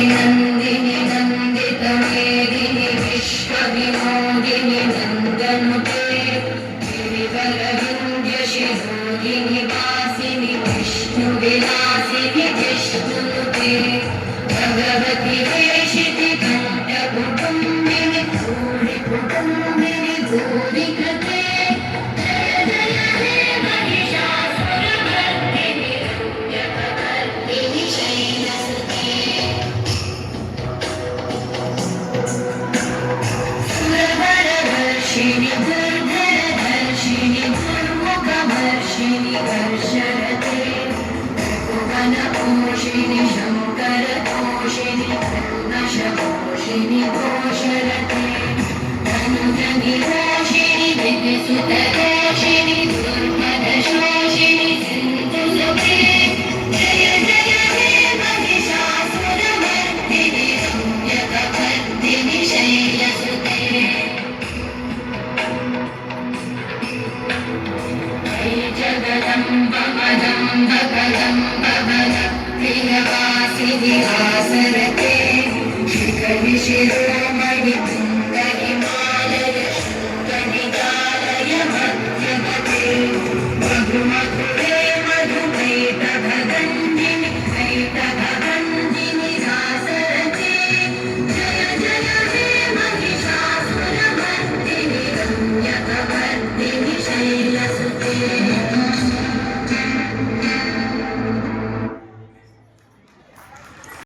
नन्दिनि नन्दितमेदिनि विश्वविनोदिनि नन्दनुते गिरिवरविन्द्यशिरोदिनि वासिनि विष्णुविलासिनि विष्णुनुते भगवति वेशिति कण्ठकुटुम्बिनि भूरिकुटुम्बिनि भूरिकृते जय जय हे महिषासुरमर्दिनि रम्यकपर्दिनि शैलसुते सुरवरवर्षिणि दुर्धरधर्षिणि दुर्मुखवर्षिणि वर्षरते त्रिभुवनपोषिणि शङ्करतोषिणि करुणशपोषिणि घोषरते धनुधनिघोषिणि विधिसुतघोषिणि दुर्मदशोषिणि सिन्धुसुते जय जय हे महिषासुरमर्दिनि रम्यकपर्दिनि शैलसुते जय जगदम्ब मदम्ब कदम्ब बल प्रियवासिनि हासरते शिखरि शिरो